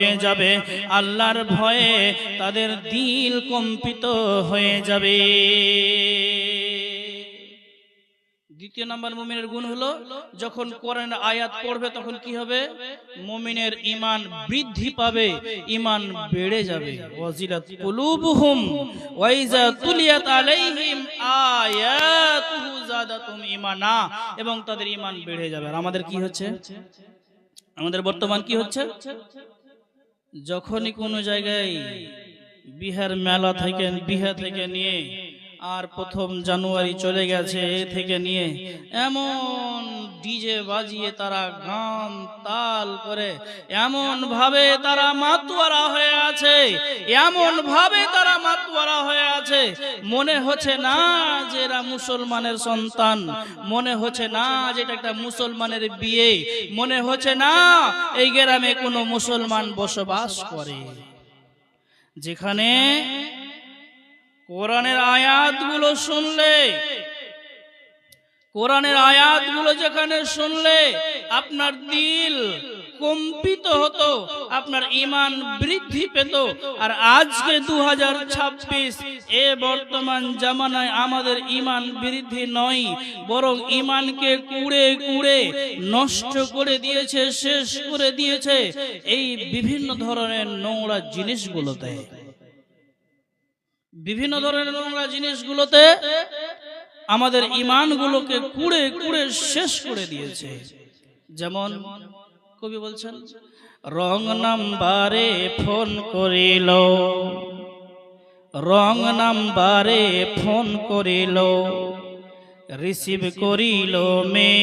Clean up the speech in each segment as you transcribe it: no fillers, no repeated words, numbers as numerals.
হয়ে যাবে, আল্লাহর ভয়ে তাদের দিল কম্পিত হয়ে যাবে। দ্বিতীয় নাম্বার মুমিনের গুণ হলো, যখন কোরআনের আয়াত পড়বে তখন কি হবে? মুমিনের ঈমান বৃদ্ধি পাবে, ঈমান বেড়ে যাবে। ওয়াজিলাত কুলুবুহুম ওয়া ইযা তুলিয়াত আলাইহিম আয়াতুহু যাদাতুহুম ঈমানা, এবং তাদের ঈমান বেড়ে যাবে। আর আমাদের কি হচ্ছে? আমাদের বর্তমান কি হচ্ছে? যখনই কোনো জায়গায় বিহার মেলা থেকে নিয়ে আর 1 জানুয়ারি চলে গেছে থেকে নিয়ে এমন ডিজে বাজিয়ে তারা গান তাল করে এমন ভাবে তারা মাতোয়ারা হয়ে আছে, মনে হচ্ছে না যে এরা মুসলমানের সন্তান, মনে হচ্ছে না যে এটা একটা মুসলমানের বিয়ে, মনে হচ্ছে না এই গ্রামে কোনো মুসলমান বসবাস করে। যেখানে কোরআনের আয়াতগুলো যেখানে শুনলে আপনার দিল কম্পিত হতো, আপনার ঈমান বৃদ্ধি পেত। আর আজকে 2026 এ বর্তমান জামানায় আমাদের ঈমান বৃদ্ধি নয়, বরং ঈমানকে কুড়ে কুড়ে নষ্ট করে দিয়েছে, শেষ করে দিয়েছে এই বিভিন্ন ধরনের নোংরা জিনিসগুলোতে আমাদের ঈমানগুলোকে কুড়ে কুড়ে শেষ করে দিয়েছে। যেমন কবি বলছেন, রং নাম্বারে ফোন করিল রিসিভ করিল মে,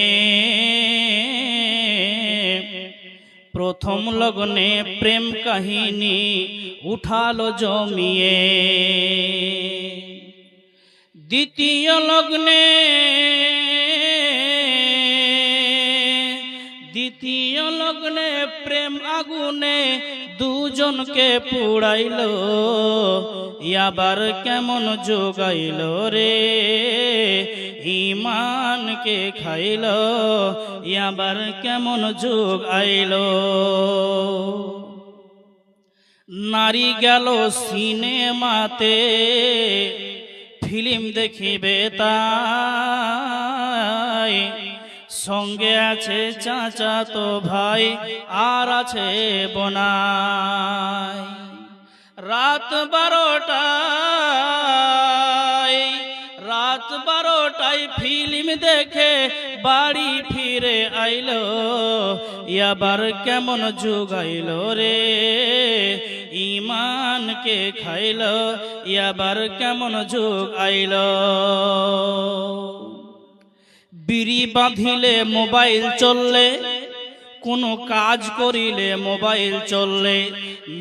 প্রথম লগ্নে প্রেম কাহিনী উঠালো জমিয়ে, দ্বিতীয় লগ্নে প্রেম আগুনে দুজনকে পুড়াইল, আবার কেমন যোগাইল রে ঈমানকে খাইল, আবার কেমন যোগ আইল। নারী গেল সিনেমাতে ফিল্ম দেখিবে তাই, সঙ্গে আছে চাচাতো ভাই আর আছে বোনাই। রাত 12টায় ফিল্ম দেখে বাড়ি ফিরে আইলো, আবার কেমন যোগাইল রে ঈমানকে খাইল, আবার কেমন যোগ আইল। বিড়ি বাঁধিলে মোবাইল চললে, কোনো কাজ করিলে মোবাইল চললে,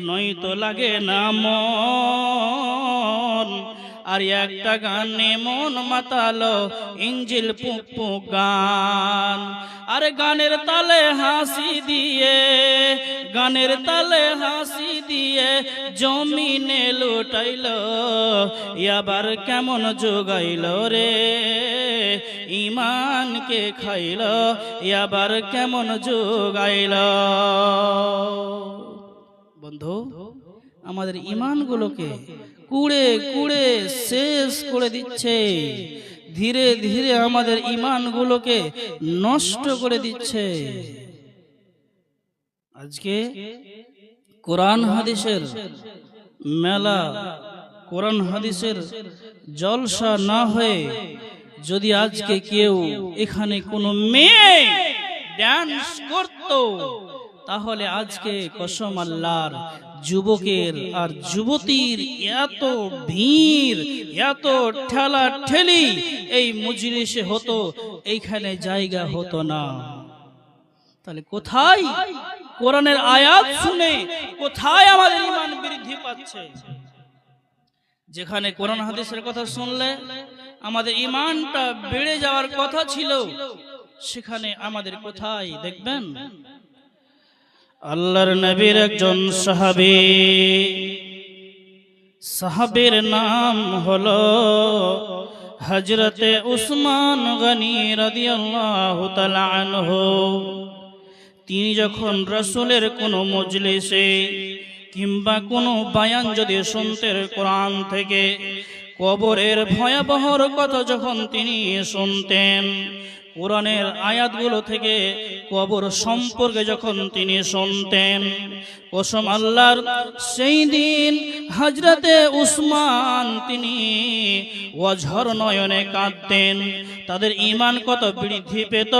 নয়তো লাগে না মন। আর একটা গানে মন মাতালো ইঞ্জিল পুক পুক গান, আর গানের তালে হাসি দিয়ে জমিনে লুটাইল, আবার কেমন যোগাইল রে ঈমানকে খাইল, আবার কেমন যোগাইল। বন্ধু, আমাদের ঈমানগুলোকে কুড়ে কুড়ে শেষ করে দিচ্ছে, ধীরে ধীরে আমাদের ঈমানগুলোকে নষ্ট করে দিচ্ছে। আজকে কোরআন হাদিসের মেলা, কোরআন হাদিসের জলসা না হয়ে যদি আজকে কেউ এখানে কোনো মেয়ে ডান্স করত, তাহলে আজকে কসম আল্লাহর যুবকের আর যুবতীর এত ভিড়, এত ঠেলা ঠেলি এই মজলিসে হতো, এইখানে জায়গা হতো না। তাহলে কোথায় কোরআনের আয়াত শুনে কোথায় আমাদের ঈমান বৃদ্ধি পাচ্ছে? যেখানে কোরআন হাদিসের কথা শুনলে আমাদের ঈমানটা বেড়ে যাওয়ার কথা ছিল, সেখানে আমাদের কোথায় দেখবেন আল্লাহর নবীর একজন সাহাবীর নাম হলো হযরতে উসমান গনি রাদিয়াল্লাহু তাআলা আনহু। তিনি যখন রাসূলের কোনো মজলিসে কিংবা কোনো বায়ান যদি শুনতেন কোরআন থেকে, কবরের ভয়াবহর কথা যখন তিনি শুনতেন, কোরআনের আয়াতগুলো থেকে কবর সম্পর্কে যখন তিনি শুনতেন, কসম আল্লাহর, সেই দিন হযরতে উসমান তিনি অঝর নয়নে কাঁদতেন। তাদের ঈমান কত বৃদ্ধি পেত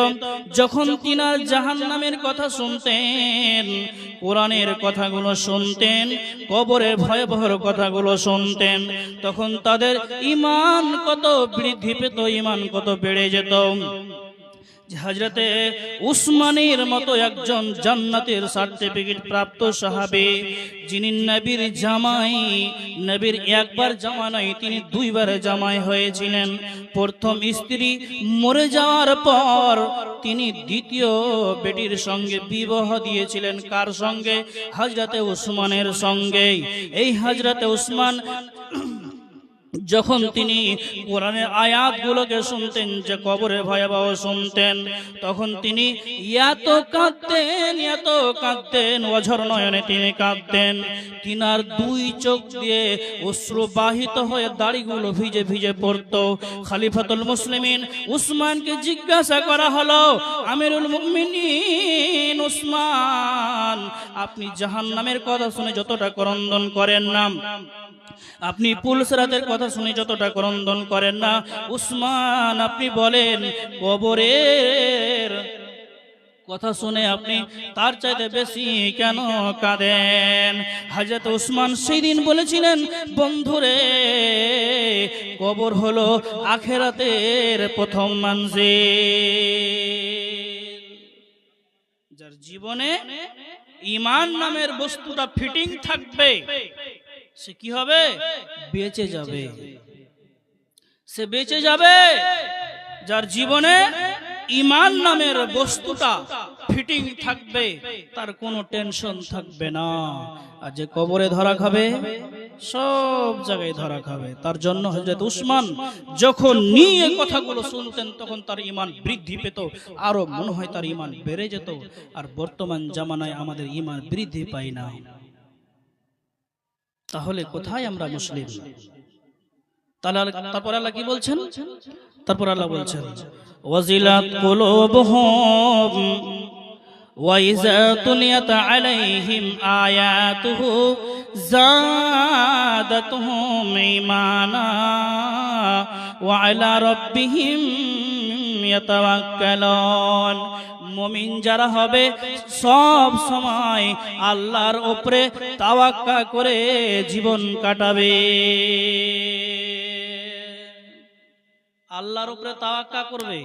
যখন তিনার জাহান্নামের কথা শুনতেন, কোরআনের কথাগুলো শুনতেন, কবরের ভয়াবহর কথাগুলো শুনতেন, তখন তাদের ঈমান কত বৃদ্ধি পেত, ঈমান কত বেড়ে যেত। হযরতে উসমানের মতো একজন জান্নাতের সার্টিফিকেট প্রাপ্ত সাহাবী, যিনি নবীর জামাই, নবীর একবার জামা নয়, তিনি দুইবার জামাই হয়েছিলেন। প্রথম স্ত্রী মরে যাওয়ার পর তিনি দ্বিতীয় বেটির সঙ্গে বিবাহ দিয়েছিলেন। কার সঙ্গে? হযরতে উসমানের সঙ্গে। এই হযরতে উসমান যখন তিনি কোরআনের আয়াতগুলোকে শুনতেন, যে কবরে ভয়াবহ শুনতেন, তখন তিনি এত কাঁদতেন, অঝর নয়নে তিনি কাঁদতেন। তিনার দুই চোখ দিয়ে অশ্রু বাহিত হয়ে দাড়িগুলো ভিজে ভিজে পড়ত। খলিফাতুল মুসলিমিন উসমানকে জিজ্ঞাসা করা হলো, আমিরুল মুমিনিন উসমান, আপনি জাহান্নামের কথা শুনে যতটা ক্রন্দন করেন না, আপনি পুলসরাতের কথা শুনে যতটা ক্রন্দন করেন না, উসমান আপনি বলেন কবরের কথা শুনে আপনি তার চাইতে বেশি কেন কাঁদেন? হযরত উসমান সেই দিন বলেছিলেন, বন্ধুরে, কবর হলো আখিরাতের প্রথম মঞ্জিল। যার জীবনে ঈমান নামের বস্তুটা ফিটিং থাকবে, সে কি হবে? বেঁচে যাবে, সে বেঁচে যাবে। যার জীবনে ঈমান নামের বস্তুটা ফিটিং থাকবে, তার কোনো টেনশন থাকবে না। আর যে কবরে ধরা খাবে, সব জায়গায় ধরা খাবে। তার জন্য হযরত উসমান যখন নিয়ে কথাগুলো শুনতেন, তখন তার ঈমান বৃদ্ধি পেত, আরো মনে হয় তার ঈমান বেড়ে যেত। আর বর্তমান জামানায় আমাদের ঈমান বৃদ্ধি পায় না। তাহলে কোথায় আমরা মুসলিম? তারপর আল্লাহ কি বলছেন? তারপর আল্লাহ বলছেন, ওয়াজিলাত কুলুবুহুম ওয়া ইযা তুলিয়াত আলাইহিম আয়াতুহু যাদাতুহুম ঈমানা ওয়া আলা রাব্বিহিম ইয়াতাওয়াক্কালুন। মুমিন যারা হবে সব সময় আল্লাহর উপরে তাওয়াক্কুল করে জীবন কাটাবে। আল্লাহর উপরে তাওয়াক্কুল করবে,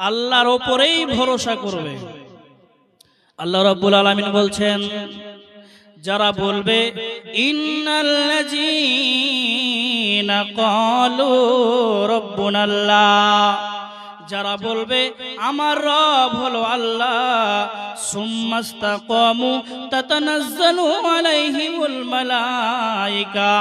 আল্লাহর উপরেই ভরসা করবে। আল্লাহ রাব্বুল আলামিন বলছেন, যারা বলবে ইন্নাল্লাযীনা ক্বালু রাব্বুনাল্লাহ, যারা বলবে আমার রব হলো আল্লাহ, সুম্মাস্তাকামু তাতানাজ্জালু আলাইহিমুল মালায়েকা,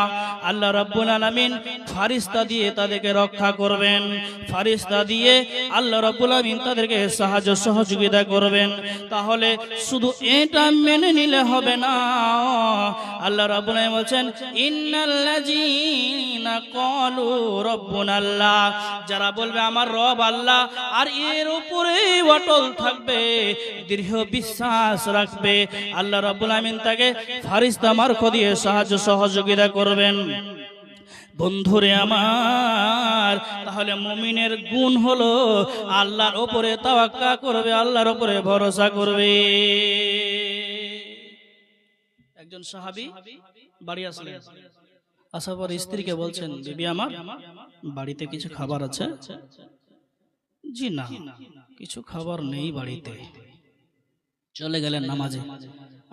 আল্লাহ রাব্বুল আলামিন ফেরেশতা দিয়ে তাদেরকে রক্ষা করবেন, ফেরেশতা দিয়ে আল্লাহ রাব্বুল আলামিন তাদেরকে সাহায্য সহযোগিতা করবেন। তাহলে শুধু এটা মেনে নিলে হবে না। আল্লাহ রাব্বুল আলামিন বলেন, ইন্নাল্লাযীনা ক্বালু রাব্বুনাল্লাহ, যারা বলবে আমার রব আল্লাহ আর এর উপরে অটল থাকবে, দৃঢ় বিশ্বাস রাখবে, আল্লাহ রাব্বুল আমিন তাকে ফেরেশতা মারফত দিয়ে সাহায্য সহযোগিতা করবেন। বন্ধুরে আমার, তাহলে মুমিনের গুণ হলো আল্লাহর উপরে তাওয়াক্কুল করবে, আল্লাহর উপরে ভরসা করবে। একজন সাহাবী বাড়ি আসলেন, আসার পর স্ত্রীকে বলছেন, বিবি আমার বাড়িতে কিছু খাবার আছে? জি না, কিছু খাবার নেই বাড়িতে। চলে গেলেন নামাজে।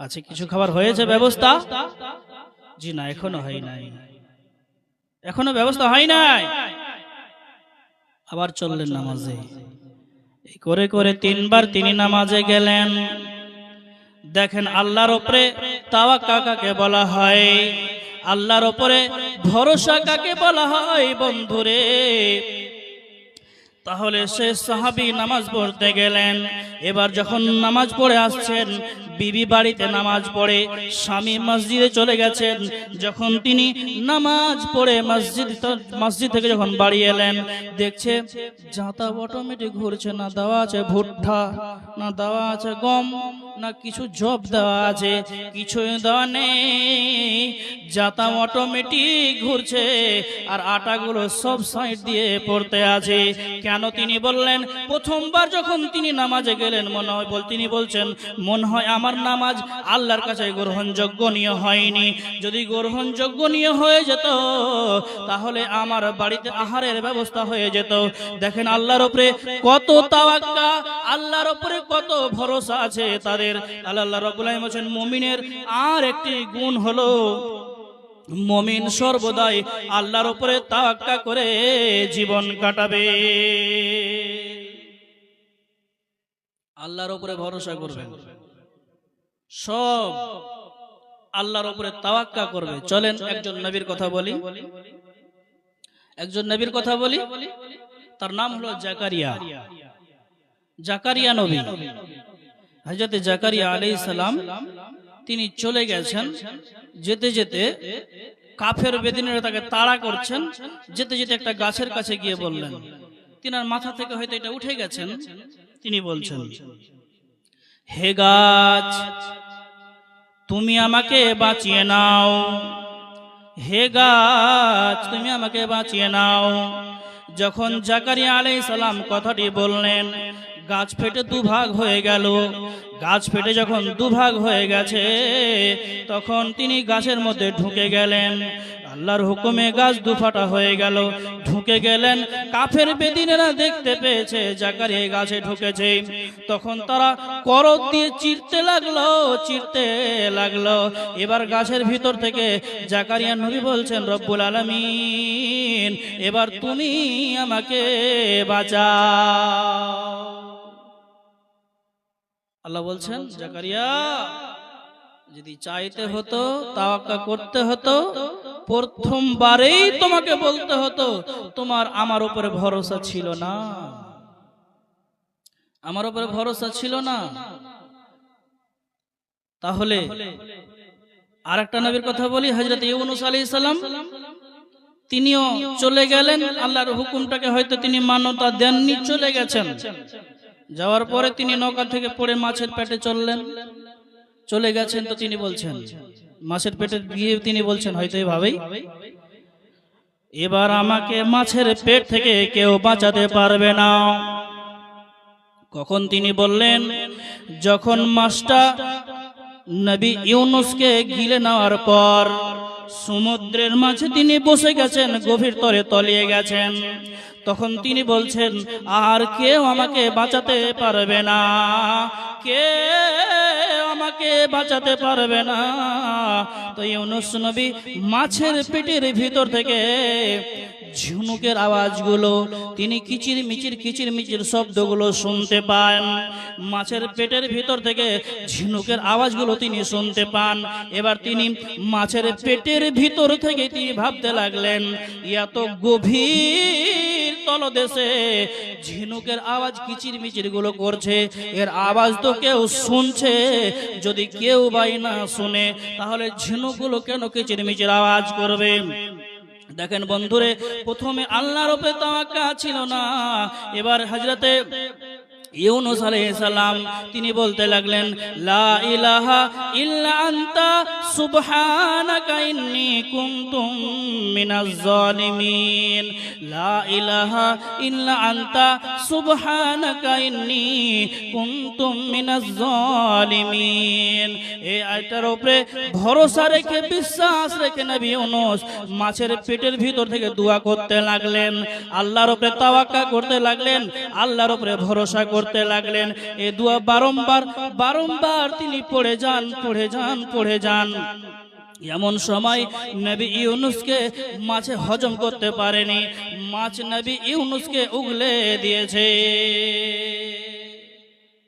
আচ্ছা, কিছু খাবার হয়েছে ব্যবস্থা? জি না, এখনো হয় নাই, এখনো ব্যবস্থা হয় নাই। আবার চললেন নামাজে। এই করে করে তিনবার তিনি নামাজে গেলেন। দেখেন আল্লাহর উপরে তাওয়াক্কুল কাকে বলা হয়, আল্লাহর উপরে ভরসা কাকে বলা হয়? বন্ধুরে, তাহলে সে সাহাবী নামাজ পড়তে গেলেন। এবার যখন নামাজ পড়ে আসছেন, বিবি বাড়িতে নামাজ পড়ে, স্বামী মসজিদে চলে গেছেন। যখন তিনি নামাজ পড়ে মসজিদ থেকে যখন বাড়ি এলেন, দেখছে জাতা অটোমেটিক ঘুরছে, না দেওয়া আছে ভুট্টা, না দেওয়া আছে গম, না কিছু জব দেওয়া আছে, কিছু দেওয়া নেই। জাতা অটোমেটিক ঘুরছে আর আটাগুলো সব সাইড দিয়ে পড়তে আছে। কেন তিনি বললেন, প্রথমবার যখন তিনি নামাজে গেলেন তিনি বলছেন মনে হয় আমার নামাজ আল্লাহর কাছে গ্রহণযোগ্য হয়নি। যদি গ্রহণযোগ্য হয়ে যেত তাহলে আমার বাড়িতে আহারের ব্যবস্থা হয়ে যেত। দেখেন আল্লাহর উপরে কত তাওয়াক্কা, আল্লাহর উপরে কত ভরসা আছে তাদের। আল্লাহ রাব্বুল আলামিন বলেন মুমিনের আর একটি গুণ হলো মুমিন সর্বদাই আল্লাহর উপরে তাওয়াক্কা করে জীবন কাটাবে। আল্লাহর উপরে ভরসা করবেন, সব আল্লাহর উপরে তাওয়াক্কা করবে। চলেন একজন নবীর কথা বলি, তার নাম হলো জাকারিয়া নবী। হযরত জাকারিয়া আলাইহিস সালাম তিনি চলে গেছেন, যেতে যেতে কাফের বেদিনেরা তাকে তাড়া করছেন। যেতে যেতে একটা গাছের কাছে গিয়ে বললেন, তিনার মাথা থেকে হয়তো এটা উঠে গেছেন, তিনি বলছেন, হে গাছ তুমি আমাকে বাঁচিয়ে নাও, হে গাছ তুমি আমাকে বাঁচিয়ে নাও। যখন জাকারিয়া আলাইহিস সালাম কথাটি বললেন, গাছ ফেটে দুভাগ হয়ে গেল। গাছ ফেটে যখন দুভাগ হয়ে গেছে, তখন তিনি গাছের মধ্যে ঢুকে গেলেন। আল্লাহর হুকুমে গাছ দুফাটা হয়ে গেল, ঢুকে গেলেন। কাফের বেদিনেরা দেখতে পেয়েছে জাকারিয়া গাছে ঢুকেছে, তখন তারা করত দিয়ে চিরতে লাগলো। এবার গাছের ভিতর থেকে জাকারিয়া নবী বলছেন, রব্বুল আলামিন এবার তুমি আমাকে বাঁচাও। আল্লাহ বলছেন, জাকারিয়া যদি চাইতে হতো, তাওয়াক্কা করতে হতো, প্রথমবারেই তোমাকে বলতে হতো তোমার আমার উপরে ভরসা ছিল না, আমার উপরে ভরসা ছিল না। তাহলে আরেকটা নবীর কথা বলি, হযরত ইউনূস আলাইহিস সালাম, তিনিও চলে গেলেন। আল্লাহর হুকুমটাকে হয়তো তিনি মান্যতা দেননি, চলে গেছেন। যাওয়ার পরে তিনি নৌকা থেকে পড়ে মাছের পেটে চলে গেছেন। তো তিনি বলছেন, মাছের পেটে গিয়ে তিনি বলছেন হয়তো এভাবেই, এবার আমাকে মাছের পেট থেকে কেউ বাঁচাতে পারবে না। কখন তিনি বললেন, যখন মাছটা নবী ইউনূসকে গিলে নেওয়ার পর সমুদ্রের মাঝে তিনি বসে গেছেন, গভীর তরে তলিয়ে গেছেন। তখন তিনি বলছেন, আর কেউ আমাকে বাঁচাতে পারবে না, কেউ আমাকে বাঁচাতে পারবে না। তো ইউনূস নবী মাছের পেটের ভিতর থেকে ঝিনুকের আওয়াজগুলো, তিনি কিচির মিচির শব্দগুলো শুনতে পান। মাছের পেটের ভিতর থেকে ঝিনুকের আওয়াজগুলো তিনি শুনতে পান। এবার তিনি মাছের পেটের ভিতর থেকে তিনি ভাবতে লাগলেন, এত গভীর তলদেশে ঝিনুকের আওয়াজ কিচির মিচির গুলো করছে, এর আওয়াজ তো কেউ শুনছে। যদি কেউ বাই না শুনে, তাহলে ঝিনুকগুলো কেন কিচির মিচির আওয়াজ করবে? দেখেন বন্ধুরে, প্রথমে আল্লাহর উপরে তাওয়াক্কা ছিল না। এবার হযরতে ইউনূস আলাইহিস সালাম তিনি বলতে লাগলেন, লা ইলাহা ইল্লা আনতা সুবহানাকা ইন্নী কুনতুম মিনাজ জালিমিন, লা ইলাহা ইল্লা আনতা সুবহানাকা ইন্নী কুনতুম মিনাজ জালিমিন। এই আয়াতের উপরে ভরসা রেখে, বিশ্বাস রেখে নবী ইউনূস মাছের পেটের ভিতর থেকে দোয়া করতে লাগলেন, আল্লাহর উপরে তাওয়াক্কা করতে লাগলেন, আল্লাহর উপরে ভরসা করতে লাগলেন। এই দোয়া বারংবার তিনি পড়ে যান। এমন সময় নবী ইউনূসকে মাছে হজম করতে পারেনি, মাছ নবী ইউনূসকে উগলে দিয়েছে।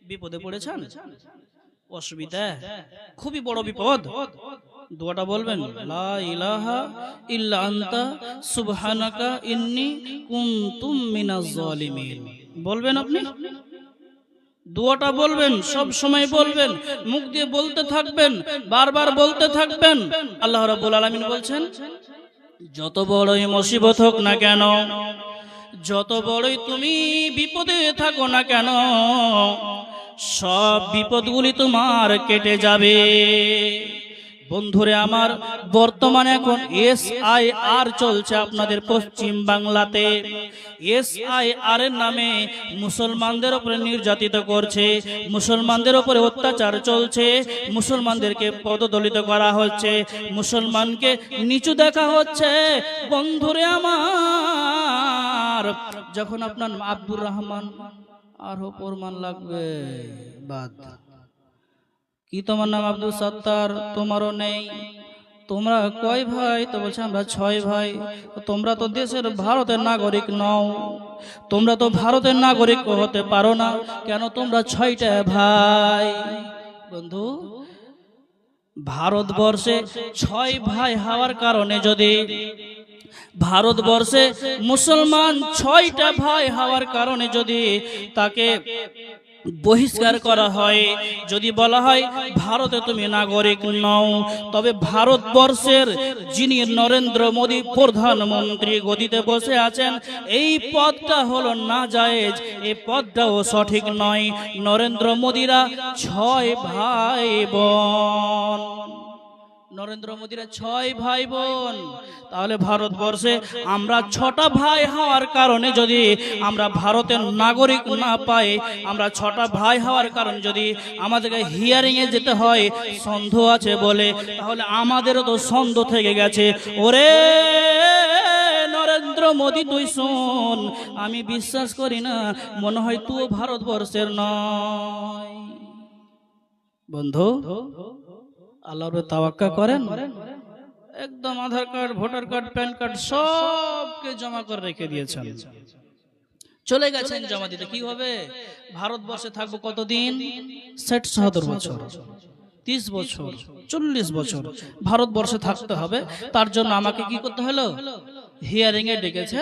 বিপদে পড়েছেন, অসুবিধা, খুবই বড় বিপদ। দোয়াটা বলবেন, লা ইলাহা ইল্লা আনতা সুবহানাকা ইন্নী কুনতুম মিনাজ জালিমিন। বলবেন আপনি দোয়াটা বলবেন, সব সময় বলবেন, মুখ দিয়ে বলতে থাকবেন, বারবার বলতে থাকবেন। আল্লাহ রাব্বুল আলামিন বলছেন, যত বড়ই মুসিবত হোক না কেন, যত বড়ই তুমি বিপদে থাকো না কেন, সব বিপদগুলি তোমার কেটে যাবে। বন্ধুরে আমার, বর্তমানে এখন SIR চলছে আপনাদের পশ্চিম বাংলাতে। SIR এর নামে মুসলমানদের উপরে নির্যাতিত করছে, মুসলমানদের উপরে অত্যাচার চলছে, মুসলমানদেরকে পদদলিত করা হচ্ছে, মুসলমানকে নিচু দেখা হচ্ছে। বন্ধুরে আমার, যখন আপনার আব্দুর রহমান আরো প্রমাণ লাগবে, বাদ কি তোমার নাম আব্দুল সত্তার, তোমারও নেই, তোমরা কয় ভাই? তো বলছে আমরা 6 ভাই। তোমরা তো দেশের ভারতের নাগরিক নও, তোমরা তো ভারতের নাগরিক হতে পারো না, কেন তোমরা 6টা ভাই? বন্ধু, ভারতবর্ষে 6 ভাই হওয়ার কারণে যদি ভারতবর্ষে মুসলমান 6টা ভাই হওয়ার কারণে যদি তাকে বহিষ্কার করা হয়, যদি বলা হয় ভারতে তুমি নাগরিক নও, তবে ভারতবর্ষের যিনি নরেন্দ্র মোদী প্রধানমন্ত্রী গদিতে বসে আছেন, এই পদটা হলো নাজায়েজ, এই পদটাও সঠিক নয়। নরেন্দ্র মোদীরা 6 ভাই বোন, নরেন্দ্র মোদীরা 6 ভাই বোন। তাহলে ভারতবর্ষে আমরা 6টা ভাই হওয়ার কারণে যদি আমরা ভারতের নাগরিক না পাই, আমরা 6টা ভাই হওয়ার কারণে যদি আমাদেরকে হিয়ারিং এ যেতে হয় সন্দেহ আছে বলে, তাহলে আমাদেরও তো সন্দেহ থেকে গেছে। ওরে নরেন্দ্র মোদী, তুই শোন, আমি বিশ্বাস করি না, মনে হয় তুই ভারতবর্ষের নয়। বন্ধু, আল্লাহর উপরে তাওয়াক্কা করেন, একদম Aadhaar card, voter card, PAN card সবকে জমা করে রেখে দিয়েছেন, চলে গেছেন জমা দিতে। কি হবে? ভারতবর্ষে থাকবো কতদিন? 60-70 বছর, 30 বছর, 40 বছর ভারতবর্ষে থাকতে হবে। তার জন্য আমাকে কি করতে হলো? হিয়ারিং এ ডেকেছে।